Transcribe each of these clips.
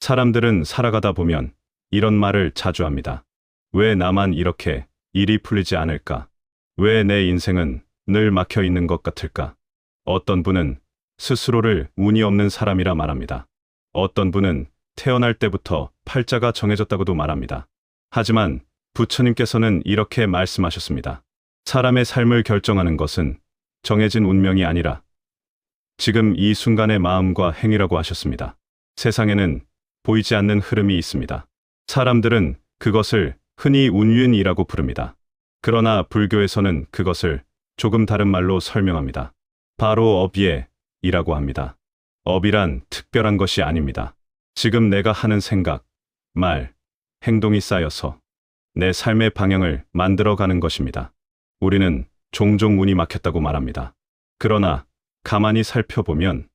사람들은 살아가다 보면 이런 말을 자주 합니다. 왜 나만 이렇게 일이 풀리지 않을까? 왜 내 인생은 늘 막혀 있는 것 같을까? 어떤 분은 스스로를 운이 없는 사람이라 말합니다. 어떤 분은 태어날 때부터 팔자가 정해졌다고도 말합니다. 하지만 부처님께서는 이렇게 말씀하셨습니다. 사람의 삶을 결정하는 것은 정해진 운명이 아니라 지금 이 순간의 마음과 행위라고 하셨습니다. 세상에는 보이지 않는 흐름이 있습니다. 사람들은 그것을 흔히 운윤이라고 부릅니다. 그러나 불교에서는 그것을 조금 다른 말로 설명합니다. 바로 업예이라고 합니다. 업이란 특별한 것이 아닙니다. 지금 내가 하는 생각, 말, 행동이 쌓여서 내 삶의 방향을 만들어가는 것입니다. 우리는 종종 운이 막혔다고 말합니다. 그러나 가만히 살펴보면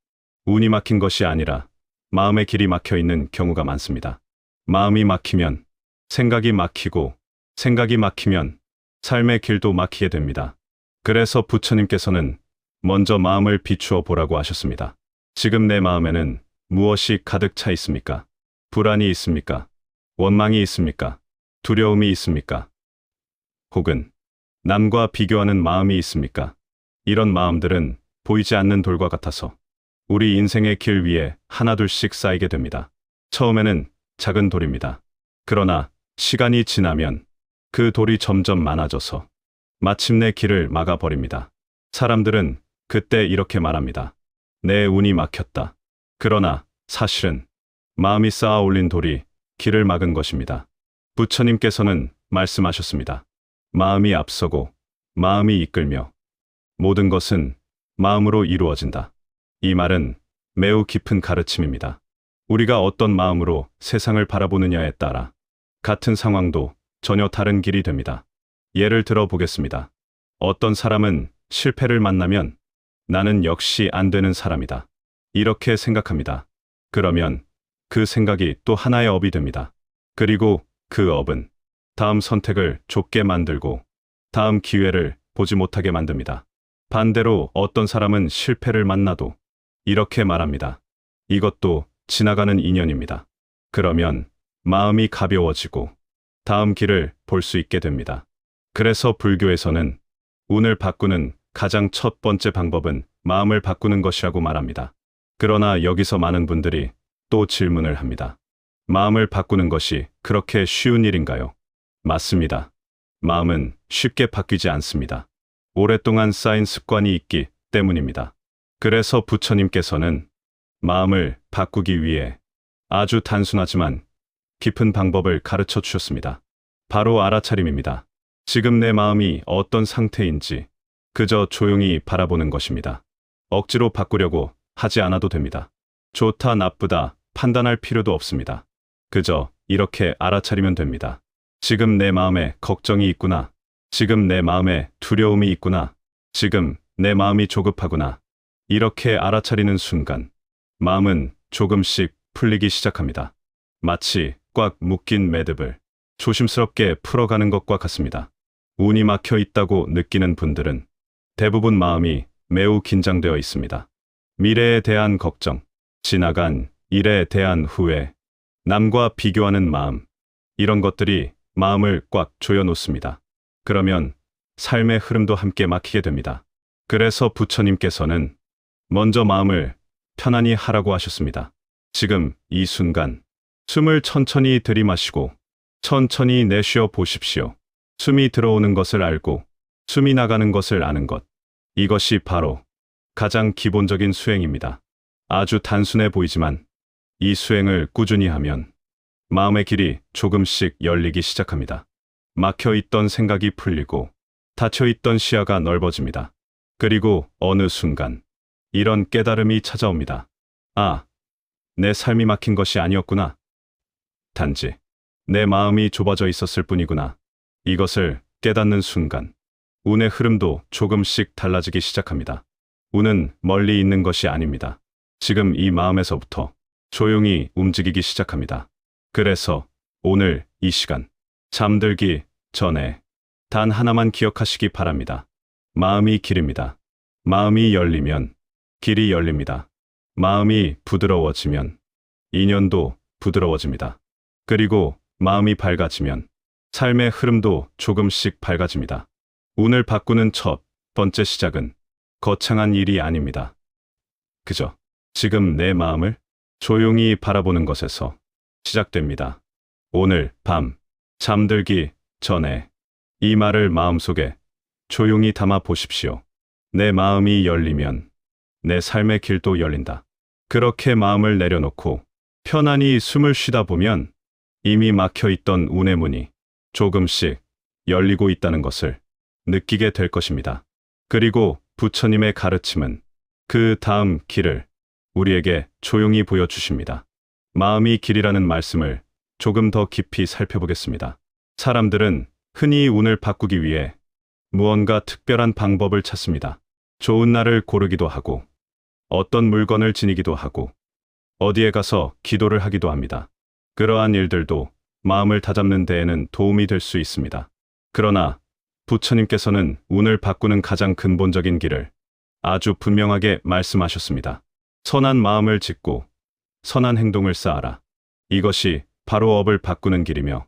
운이 막힌 것이 아니라 마음의 길이 막혀 있는 경우가 많습니다. 마음이 막히면 생각이 막히고 생각이 막히면 삶의 길도 막히게 됩니다. 그래서 부처님께서는 먼저 마음을 비추어 보라고 하셨습니다. 지금 내 마음에는 무엇이 가득 차 있습니까? 불안이 있습니까? 원망이 있습니까? 두려움이 있습니까? 혹은 남과 비교하는 마음이 있습니까? 이런 마음들은 보이지 않는 돌과 같아서 우리 인생의 길 위에 하나둘씩 쌓이게 됩니다. 처음에는 작은 돌입니다. 그러나 시간이 지나면 그 돌이 점점 많아져서 마침내 길을 막아버립니다. 사람들은 그때 이렇게 말합니다. 내 운이 막혔다. 그러나 사실은 마음이 쌓아 올린 돌이 길을 막은 것입니다. 부처님께서는 말씀하셨습니다. 마음이 앞서고 마음이 이끌며 모든 것은 마음으로 이루어진다. 이 말은 매우 깊은 가르침입니다. 우리가 어떤 마음으로 세상을 바라보느냐에 따라 같은 상황도 전혀 다른 길이 됩니다. 예를 들어 보겠습니다. 어떤 사람은 실패를 만나면 나는 역시 안 되는 사람이다. 이렇게 생각합니다. 그러면 그 생각이 또 하나의 업이 됩니다. 그리고 그 업은 다음 선택을 좁게 만들고 다음 기회를 보지 못하게 만듭니다. 반대로 어떤 사람은 실패를 만나도 이렇게 말합니다. 이것도 지나가는 인연입니다. 그러면 마음이 가벼워지고 다음 길을 볼 수 있게 됩니다. 그래서 불교에서는 운을 바꾸는 가장 첫 번째 방법은 마음을 바꾸는 것이라고 말합니다. 그러나 여기서 많은 분들이 또 질문을 합니다. 마음을 바꾸는 것이 그렇게 쉬운 일인가요? 맞습니다. 마음은 쉽게 바뀌지 않습니다. 오랫동안 쌓인 습관이 있기 때문입니다. 그래서 부처님께서는 마음을 바꾸기 위해 아주 단순하지만 깊은 방법을 가르쳐 주셨습니다. 바로 알아차림입니다. 지금 내 마음이 어떤 상태인지 그저 조용히 바라보는 것입니다. 억지로 바꾸려고 하지 않아도 됩니다. 좋다, 나쁘다 판단할 필요도 없습니다. 그저 이렇게 알아차리면 됩니다. 지금 내 마음에 걱정이 있구나. 지금 내 마음에 두려움이 있구나. 지금 내 마음이 조급하구나. 이렇게 알아차리는 순간 마음은 조금씩 풀리기 시작합니다. 마치 꽉 묶인 매듭을 조심스럽게 풀어가는 것과 같습니다. 운이 막혀 있다고 느끼는 분들은 대부분 마음이 매우 긴장되어 있습니다. 미래에 대한 걱정, 지나간 일에 대한 후회, 남과 비교하는 마음, 이런 것들이 마음을 꽉 조여놓습니다. 그러면 삶의 흐름도 함께 막히게 됩니다. 그래서 부처님께서는 먼저 마음을 편안히 하라고 하셨습니다. 지금 이 순간 숨을 천천히 들이마시고 천천히 내쉬어 보십시오. 숨이 들어오는 것을 알고 숨이 나가는 것을 아는 것. 이것이 바로 가장 기본적인 수행입니다. 아주 단순해 보이지만 이 수행을 꾸준히 하면 마음의 길이 조금씩 열리기 시작합니다. 막혀있던 생각이 풀리고 닫혀있던 시야가 넓어집니다. 그리고 어느 순간 이런 깨달음이 찾아옵니다. 아, 내 삶이 막힌 것이 아니었구나. 단지 내 마음이 좁아져 있었을 뿐이구나. 이것을 깨닫는 순간 운의 흐름도 조금씩 달라지기 시작합니다. 운은 멀리 있는 것이 아닙니다. 지금 이 마음에서부터 조용히 움직이기 시작합니다. 그래서 오늘 이 시간 잠들기 전에 단 하나만 기억하시기 바랍니다. 마음이 길입니다. 마음이 열리면 길이 열립니다. 마음이 부드러워지면 인연도 부드러워집니다. 그리고 마음이 밝아지면 삶의 흐름도 조금씩 밝아집니다. 운을 바꾸는 첫 번째 시작은 거창한 일이 아닙니다. 그저 지금 내 마음을 조용히 바라보는 것에서 시작됩니다. 오늘 밤 잠들기 전에 이 말을 마음속에 조용히 담아 보십시오. 내 마음이 열리면 내 삶의 길도 열린다. 그렇게 마음을 내려놓고 편안히 숨을 쉬다 보면 이미 막혀 있던 운의 문이 조금씩 열리고 있다는 것을 느끼게 될 것입니다. 그리고 부처님의 가르침은 그 다음 길을 우리에게 조용히 보여주십니다. 마음이 길이라는 말씀을 조금 더 깊이 살펴보겠습니다. 사람들은 흔히 운을 바꾸기 위해 무언가 특별한 방법을 찾습니다. 좋은 날을 고르기도 하고, 어떤 물건을 지니기도 하고, 어디에 가서 기도를 하기도 합니다. 그러한 일들도 마음을 다잡는 데에는 도움이 될 수 있습니다. 그러나 부처님께서는 운을 바꾸는 가장 근본적인 길을 아주 분명하게 말씀하셨습니다. 선한 마음을 짓고 선한 행동을 쌓아라. 이것이 바로 업을 바꾸는 길이며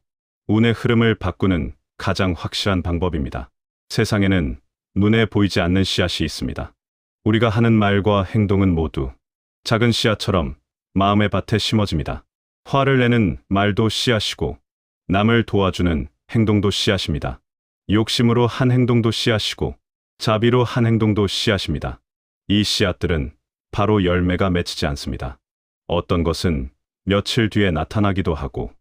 운의 흐름을 바꾸는 가장 확실한 방법입니다. 세상에는 눈에 보이지 않는 씨앗이 있습니다. 우리가 하는 말과 행동은 모두 작은 씨앗처럼 마음의 밭에 심어집니다. 화를 내는 말도 씨앗이고 남을 도와주는 행동도 씨앗입니다. 욕심으로 한 행동도 씨앗이고 자비로 한 행동도 씨앗입니다. 이 씨앗들은 바로 열매가 맺히지 않습니다. 어떤 것은 며칠 뒤에 나타나기도 하고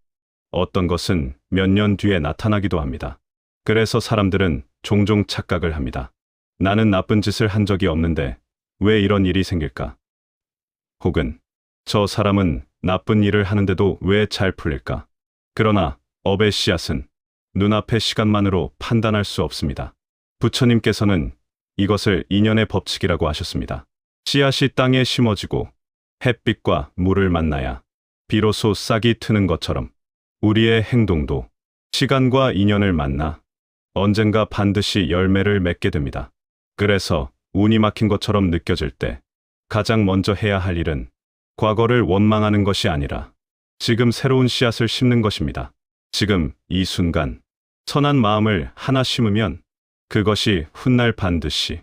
어떤 것은 몇 년 뒤에 나타나기도 합니다. 그래서 사람들은 종종 착각을 합니다. 나는 나쁜 짓을 한 적이 없는데 왜 이런 일이 생길까? 혹은 저 사람은 나쁜 일을 하는데도 왜 잘 풀릴까? 그러나 업의 씨앗은 눈앞의 시간만으로 판단할 수 없습니다. 부처님께서는 이것을 인연의 법칙이라고 하셨습니다. 씨앗이 땅에 심어지고 햇빛과 물을 만나야 비로소 싹이 트는 것처럼 우리의 행동도 시간과 인연을 만나 언젠가 반드시 열매를 맺게 됩니다. 그래서 운이 막힌 것처럼 느껴질 때 가장 먼저 해야 할 일은 과거를 원망하는 것이 아니라 지금 새로운 씨앗을 심는 것입니다. 지금 이 순간 선한 마음을 하나 심으면 그것이 훗날 반드시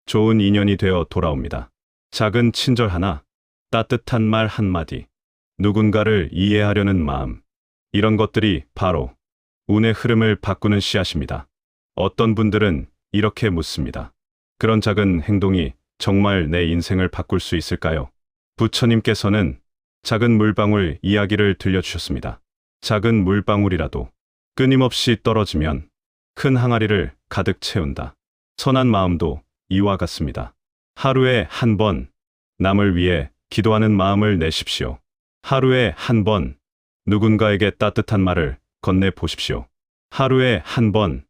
좋은 인연이 되어 돌아옵니다. 작은 친절 하나, 따뜻한 말 한마디, 누군가를 이해하려는 마음, 이런 것들이 바로 운의 흐름을 바꾸는 씨앗입니다. 어떤 분들은 이렇게 묻습니다. 그런 작은 행동이 정말 내 인생을 바꿀 수 있을까요? 부처님께서는 작은 물방울 이야기를 들려주셨습니다. 작은 물방울이라도 끊임없이 떨어지면 큰 항아리를 가득 채운다. 선한 마음도 이와 같습니다. 하루에 한 번 남을 위해 기도하는 마음을 내십시오. 하루에 한 번 누군가에게 따뜻한 말을 건네 보십시오. 하루에 한 번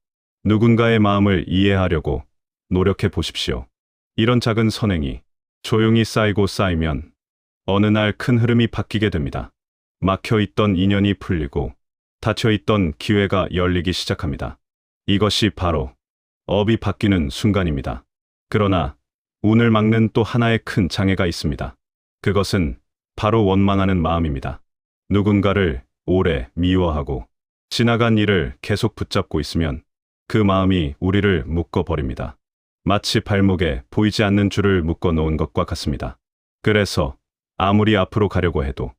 누군가의 마음을 이해하려고 노력해 보십시오. 이런 작은 선행이 조용히 쌓이고 쌓이면 어느 날 큰 흐름이 바뀌게 됩니다. 막혀있던 인연이 풀리고 닫혀있던 기회가 열리기 시작합니다. 이것이 바로 업이 바뀌는 순간입니다. 그러나 운을 막는 또 하나의 큰 장애가 있습니다. 그것은 바로 원망하는 마음입니다. 누군가를 오래 미워하고 지나간 일을 계속 붙잡고 있으면 그 마음이 우리를 묶어버립니다. 마치 발목에 보이지 않는 줄을 묶어 놓은 것과 같습니다. 그래서 아무리 앞으로 가려고 해도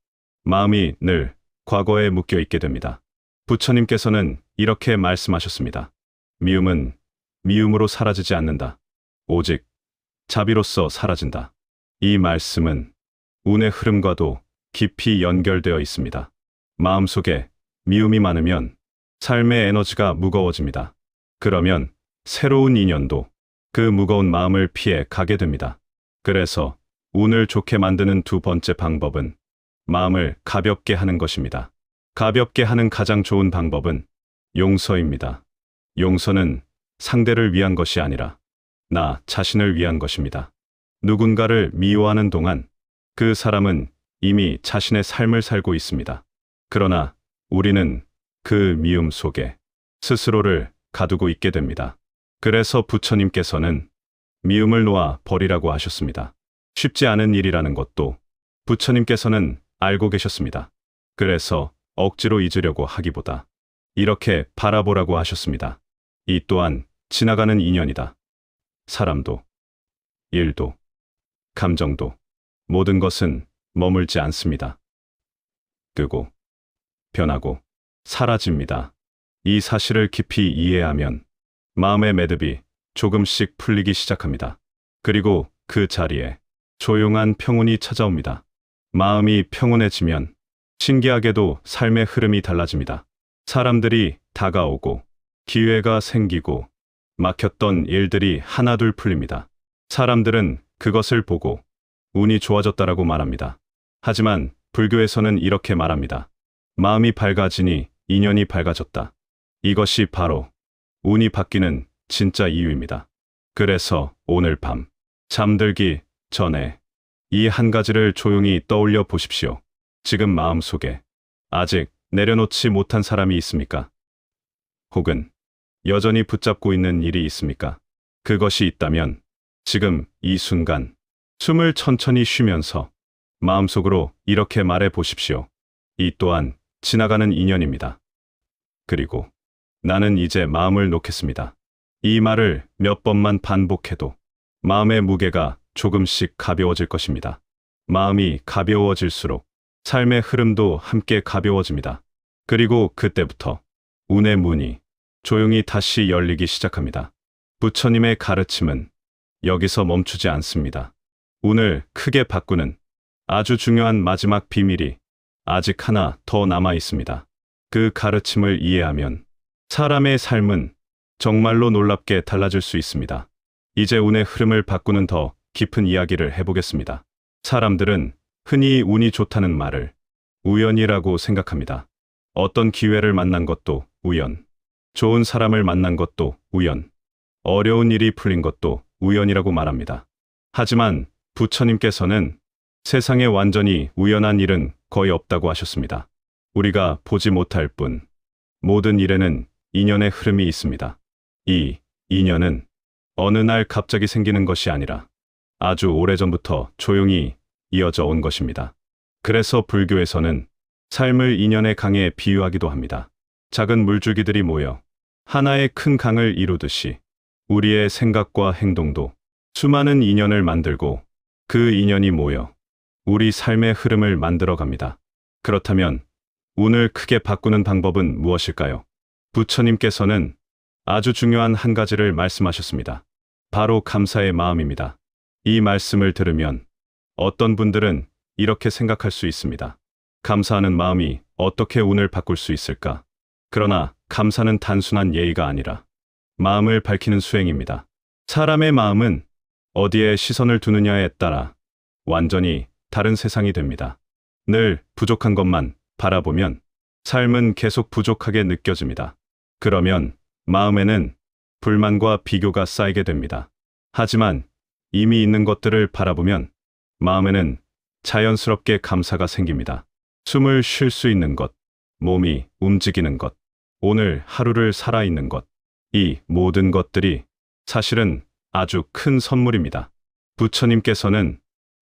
마음이 늘 과거에 묶여 있게 됩니다. 부처님께서는 이렇게 말씀하셨습니다. 미움은 미움으로 사라지지 않는다. 오직 자비로서 사라진다. 이 말씀은 운의 흐름과도 깊이 연결되어 있습니다. 마음속에 미움이 많으면 삶의 에너지가 무거워집니다. 그러면 새로운 인연도 그 무거운 마음을 피해 가게 됩니다. 그래서 운을 좋게 만드는 두 번째 방법은 마음을 가볍게 하는 것입니다. 가볍게 하는 가장 좋은 방법은 용서입니다. 용서는 상대를 위한 것이 아니라 나 자신을 위한 것입니다. 누군가를 미워하는 동안 그 사람은 이미 자신의 삶을 살고 있습니다. 그러나 우리는 그 미움 속에 스스로를 가두고 있게 됩니다. 그래서 부처님께서는 미움을 놓아 버리라고 하셨습니다. 쉽지 않은 일이라는 것도 부처님께서는 알고 계셨습니다. 그래서 억지로 잊으려고 하기보다 이렇게 바라보라고 하셨습니다. 이 또한 지나가는 인연이다. 사람도, 일도, 감정도 모든 것은 머물지 않습니다. 뜨고, 변하고, 사라집니다. 이 사실을 깊이 이해하면 마음의 매듭이 조금씩 풀리기 시작합니다. 그리고 그 자리에 조용한 평온이 찾아옵니다. 마음이 평온해지면 신기하게도 삶의 흐름이 달라집니다. 사람들이 다가오고 기회가 생기고 막혔던 일들이 하나둘 풀립니다. 사람들은 그것을 보고 운이 좋아졌다라고 말합니다. 하지만 불교에서는 이렇게 말합니다. 마음이 밝아지니 인연이 밝아졌다. 이것이 바로 운이 바뀌는 진짜 이유입니다. 그래서 오늘 밤 잠들기 전에 이 한 가지를 조용히 떠올려 보십시오. 지금 마음속에 아직 내려놓지 못한 사람이 있습니까? 혹은 여전히 붙잡고 있는 일이 있습니까? 그것이 있다면 지금 이 순간 숨을 천천히 쉬면서 마음속으로 이렇게 말해 보십시오. 이 또한 지나가는 인연입니다. 그리고 나는 이제 마음을 놓겠습니다. 이 말을 몇 번만 반복해도 마음의 무게가 조금씩 가벼워질 것입니다. 마음이 가벼워질수록 삶의 흐름도 함께 가벼워집니다. 그리고 그때부터 운의 문이 조용히 다시 열리기 시작합니다. 부처님의 가르침은 여기서 멈추지 않습니다. 운을 크게 바꾸는 아주 중요한 마지막 비밀이 아직 하나 더 남아 있습니다. 그 가르침을 이해하면 사람의 삶은 정말로 놀랍게 달라질 수 있습니다. 이제 운의 흐름을 바꾸는 더 깊은 이야기를 해보겠습니다. 사람들은 흔히 운이 좋다는 말을 우연이라고 생각합니다. 어떤 기회를 만난 것도 우연, 좋은 사람을 만난 것도 우연, 어려운 일이 풀린 것도 우연이라고 말합니다. 하지만 부처님께서는 세상에 완전히 우연한 일은 거의 없다고 하셨습니다. 우리가 보지 못할 뿐 모든 일에는 인연의 흐름이 있습니다. 이 인연은 어느 날 갑자기 생기는 것이 아니라 아주 오래전부터 조용히 이어져 온 것입니다. 그래서 불교에서는 삶을 인연의 강에 비유하기도 합니다. 작은 물줄기들이 모여 하나의 큰 강을 이루듯이 우리의 생각과 행동도 수많은 인연을 만들고 그 인연이 모여 우리 삶의 흐름을 만들어 갑니다. 그렇다면 운을 크게 바꾸는 방법은 무엇일까요? 부처님께서는 아주 중요한 한 가지를 말씀하셨습니다. 바로 감사의 마음입니다. 이 말씀을 들으면 어떤 분들은 이렇게 생각할 수 있습니다. 감사하는 마음이 어떻게 운을 바꿀 수 있을까? 그러나 감사는 단순한 예의가 아니라 마음을 밝히는 수행입니다. 사람의 마음은 어디에 시선을 두느냐에 따라 완전히 다른 세상이 됩니다. 늘 부족한 것만 바라보면 삶은 계속 부족하게 느껴집니다. 그러면 마음에는 불만과 비교가 쌓이게 됩니다. 하지만 이미 있는 것들을 바라보면 마음에는 자연스럽게 감사가 생깁니다. 숨을 쉴 수 있는 것, 몸이 움직이는 것, 오늘 하루를 살아있는 것, 이 모든 것들이 사실은 아주 큰 선물입니다. 부처님께서는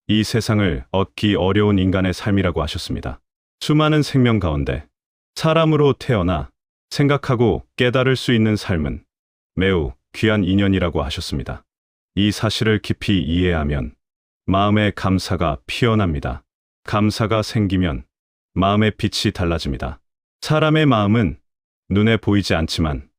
이 세상을 얻기 어려운 인간의 삶이라고 하셨습니다. 수많은 생명 가운데 사람으로 태어나 생각하고 깨달을 수 있는 삶은 매우 귀한 인연이라고 하셨습니다. 이 사실을 깊이 이해하면 마음의 감사가 피어납니다. 감사가 생기면 마음의 빛이 달라집니다. 사람의 마음은 눈에 보이지 않지만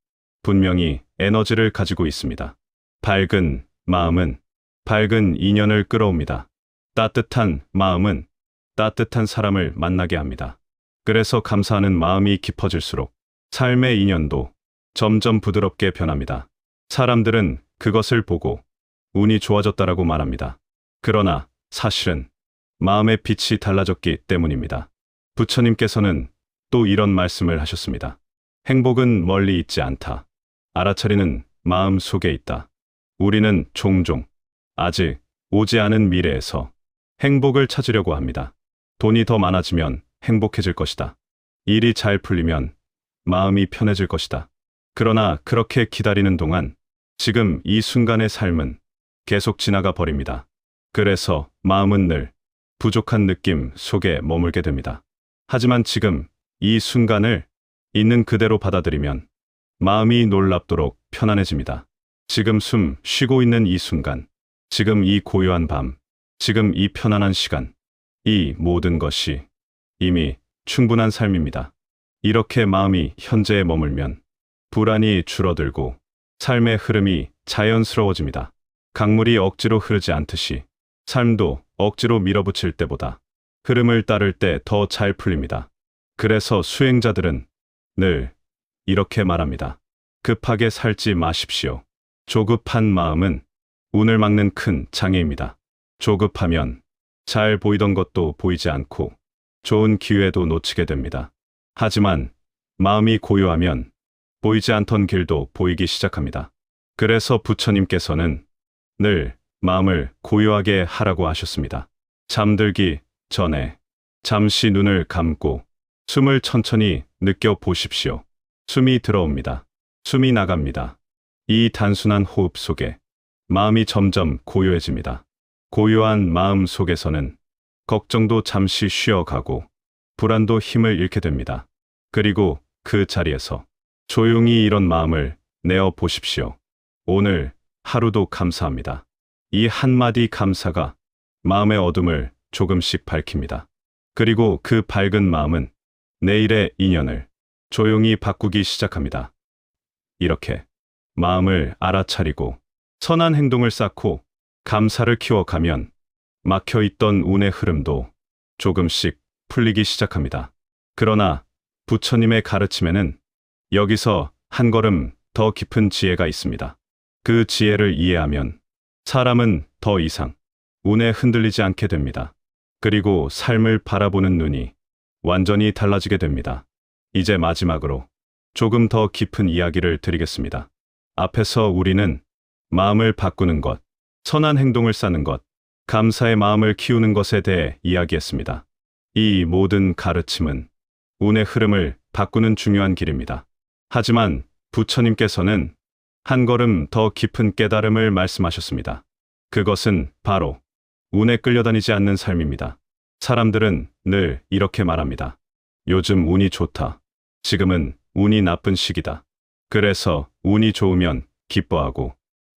분명히 에너지를 가지고 있습니다. 밝은 마음은 밝은 인연을 끌어옵니다. 따뜻한 마음은 따뜻한 사람을 만나게 합니다. 그래서 감사하는 마음이 깊어질수록 삶의 인연도 점점 부드럽게 변합니다. 사람들은 그것을 보고 운이 좋아졌다라고 말합니다. 그러나 사실은 마음의 빛이 달라졌기 때문입니다. 부처님께서는 또 이런 말씀을 하셨습니다. 행복은 멀리 있지 않다. 알아차리는 마음 속에 있다. 우리는 종종 아직 오지 않은 미래에서 행복을 찾으려고 합니다. 돈이 더 많아지면 행복해질 것이다. 일이 잘 풀리면 마음이 편해질 것이다. 그러나 그렇게 기다리는 동안 지금 이 순간의 삶은 계속 지나가 버립니다. 그래서 마음은 늘 부족한 느낌 속에 머물게 됩니다. 하지만 지금 이 순간을 있는 그대로 받아들이면 마음이 놀랍도록 편안해집니다. 지금 숨 쉬고 있는 이 순간, 지금 이 고요한 밤, 지금 이 편안한 시간, 이 모든 것이 이미 충분한 삶입니다. 이렇게 마음이 현재에 머물면 불안이 줄어들고 삶의 흐름이 자연스러워집니다. 강물이 억지로 흐르지 않듯이 삶도 억지로 밀어붙일 때보다 흐름을 따를 때 더 잘 풀립니다. 그래서 수행자들은 늘 이렇게 말합니다. 급하게 살지 마십시오. 조급한 마음은 운을 막는 큰 장애입니다. 조급하면 잘 보이던 것도 보이지 않고 좋은 기회도 놓치게 됩니다. 하지만 마음이 고요하면 보이지 않던 길도 보이기 시작합니다. 그래서 부처님께서는 늘 마음을 고요하게 하라고 하셨습니다. 잠들기 전에 잠시 눈을 감고 숨을 천천히 느껴보십시오. 숨이 들어옵니다. 숨이 나갑니다. 이 단순한 호흡 속에 마음이 점점 고요해집니다. 고요한 마음 속에서는 걱정도 잠시 쉬어가고 불안도 힘을 잃게 됩니다. 그리고 그 자리에서 조용히 이런 마음을 내어 보십시오. 오늘 하루도 감사합니다. 이 한마디 감사가 마음의 어둠을 조금씩 밝힙니다. 그리고 그 밝은 마음은 내일의 인연을 조용히 바꾸기 시작합니다. 이렇게 마음을 알아차리고 선한 행동을 쌓고 감사를 키워가면 막혀있던 운의 흐름도 조금씩 풀리기 시작합니다. 그러나 부처님의 가르침에는 여기서 한 걸음 더 깊은 지혜가 있습니다. 그 지혜를 이해하면 사람은 더 이상 운에 흔들리지 않게 됩니다. 그리고 삶을 바라보는 눈이 완전히 달라지게 됩니다. 이제 마지막으로 조금 더 깊은 이야기를 드리겠습니다. 앞에서 우리는 마음을 바꾸는 것, 선한 행동을 쌓는 것, 감사의 마음을 키우는 것에 대해 이야기했습니다. 이 모든 가르침은 운의 흐름을 바꾸는 중요한 길입니다. 하지만 부처님께서는 한 걸음 더 깊은 깨달음을 말씀하셨습니다. 그것은 바로 운에 끌려다니지 않는 삶입니다. 사람들은 늘 이렇게 말합니다. 요즘 운이 좋다. 지금은 운이 나쁜 시기다. 그래서 운이 좋으면 기뻐하고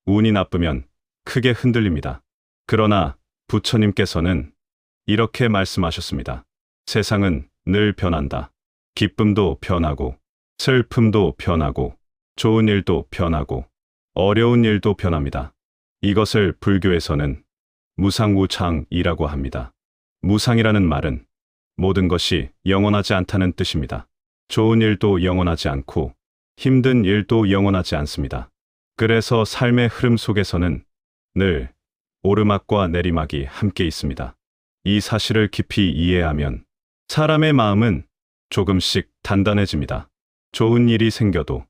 운이 나쁘면 크게 흔들립니다. 그러나 부처님께서는 이렇게 말씀하셨습니다. 세상은 늘 변한다. 기쁨도 변하고 슬픔도 변하고 좋은 일도 변하고 어려운 일도 변합니다. 이것을 불교에서는 무상무창이라고 합니다. 무상이라는 말은 모든 것이 영원하지 않다는 뜻입니다. 좋은 일도 영원하지 않고 힘든 일도 영원하지 않습니다. 그래서 삶의 흐름 속에서는 늘 오르막과 내리막이 함께 있습니다. 이 사실을 깊이 이해하면 사람의 마음은 조금씩 단단해집니다. 좋은 일이 생겨도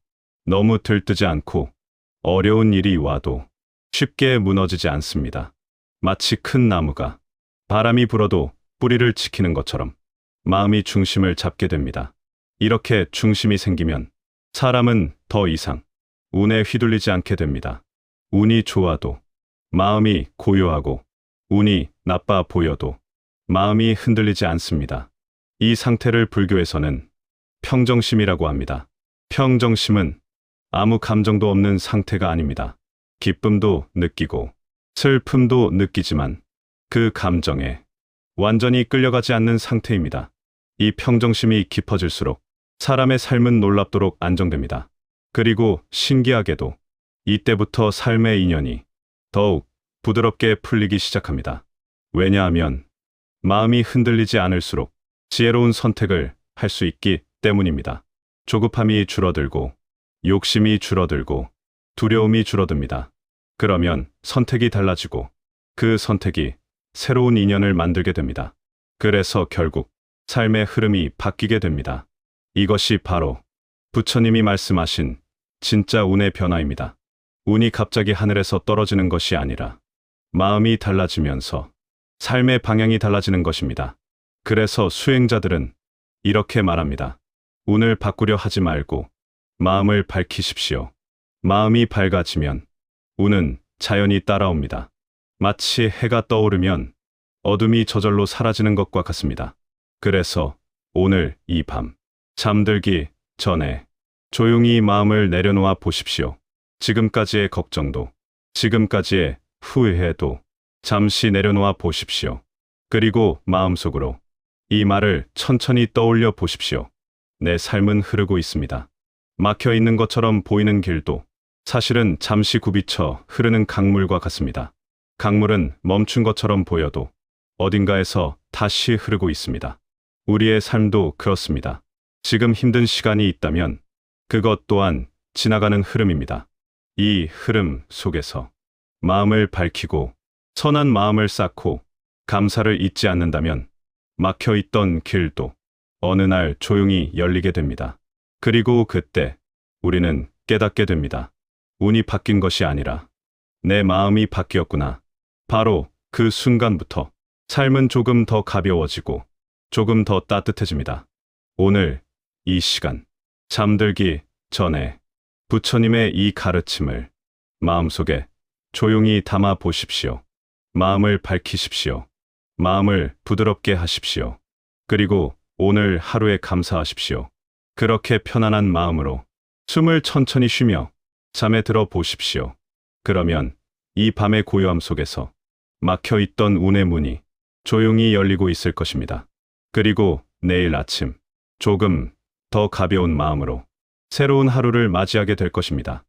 너무 들뜨지 않고 어려운 일이 와도 쉽게 무너지지 않습니다. 마치 큰 나무가 바람이 불어도 뿌리를 지키는 것처럼 마음이 중심을 잡게 됩니다. 이렇게 중심이 생기면 사람은 더 이상 운에 휘둘리지 않게 됩니다. 운이 좋아도 마음이 고요하고 운이 나빠 보여도 마음이 흔들리지 않습니다. 이 상태를 불교에서는 평정심이라고 합니다. 평정심은 아무 감정도 없는 상태가 아닙니다. 기쁨도 느끼고 슬픔도 느끼지만 그 감정에 완전히 끌려가지 않는 상태입니다. 이 평정심이 깊어질수록 사람의 삶은 놀랍도록 안정됩니다. 그리고 신기하게도 이때부터 삶의 인연이 더욱 부드럽게 풀리기 시작합니다. 왜냐하면 마음이 흔들리지 않을수록 지혜로운 선택을 할 수 있기 때문입니다. 조급함이 줄어들고 욕심이 줄어들고 두려움이 줄어듭니다. 그러면 선택이 달라지고 그 선택이 새로운 인연을 만들게 됩니다. 그래서 결국 삶의 흐름이 바뀌게 됩니다. 이것이 바로 부처님이 말씀하신 진짜 운의 변화입니다. 운이 갑자기 하늘에서 떨어지는 것이 아니라 마음이 달라지면서 삶의 방향이 달라지는 것입니다. 그래서 수행자들은 이렇게 말합니다. 운을 바꾸려 하지 말고 마음을 밝히십시오. 마음이 밝아지면 운은 자연히 따라옵니다. 마치 해가 떠오르면 어둠이 저절로 사라지는 것과 같습니다. 그래서 오늘 이 밤 잠들기 전에 조용히 마음을 내려놓아 보십시오. 지금까지의 걱정도, 지금까지의 후회도 잠시 내려놓아 보십시오. 그리고 마음속으로 이 말을 천천히 떠올려 보십시오. 내 삶은 흐르고 있습니다. 막혀 있는 것처럼 보이는 길도 사실은 잠시 굽이쳐 흐르는 강물과 같습니다. 강물은 멈춘 것처럼 보여도 어딘가에서 다시 흐르고 있습니다. 우리의 삶도 그렇습니다. 지금 힘든 시간이 있다면 그것 또한 지나가는 흐름입니다. 이 흐름 속에서 마음을 밝히고 선한 마음을 쌓고 감사를 잊지 않는다면 막혀 있던 길도 어느 날 조용히 열리게 됩니다. 그리고 그때 우리는 깨닫게 됩니다. 운이 바뀐 것이 아니라 내 마음이 바뀌었구나. 바로 그 순간부터 삶은 조금 더 가벼워지고 조금 더 따뜻해집니다. 오늘 이 시간 잠들기 전에 부처님의 이 가르침을 마음속에 조용히 담아 보십시오. 마음을 밝히십시오. 마음을 부드럽게 하십시오. 그리고 오늘 하루에 감사하십시오. 그렇게 편안한 마음으로 숨을 천천히 쉬며 잠에 들어 보십시오. 그러면 이 밤의 고요함 속에서 막혀 있던 운의 문이 조용히 열리고 있을 것입니다. 그리고 내일 아침 조금 더 가벼운 마음으로 새로운 하루를 맞이하게 될 것입니다.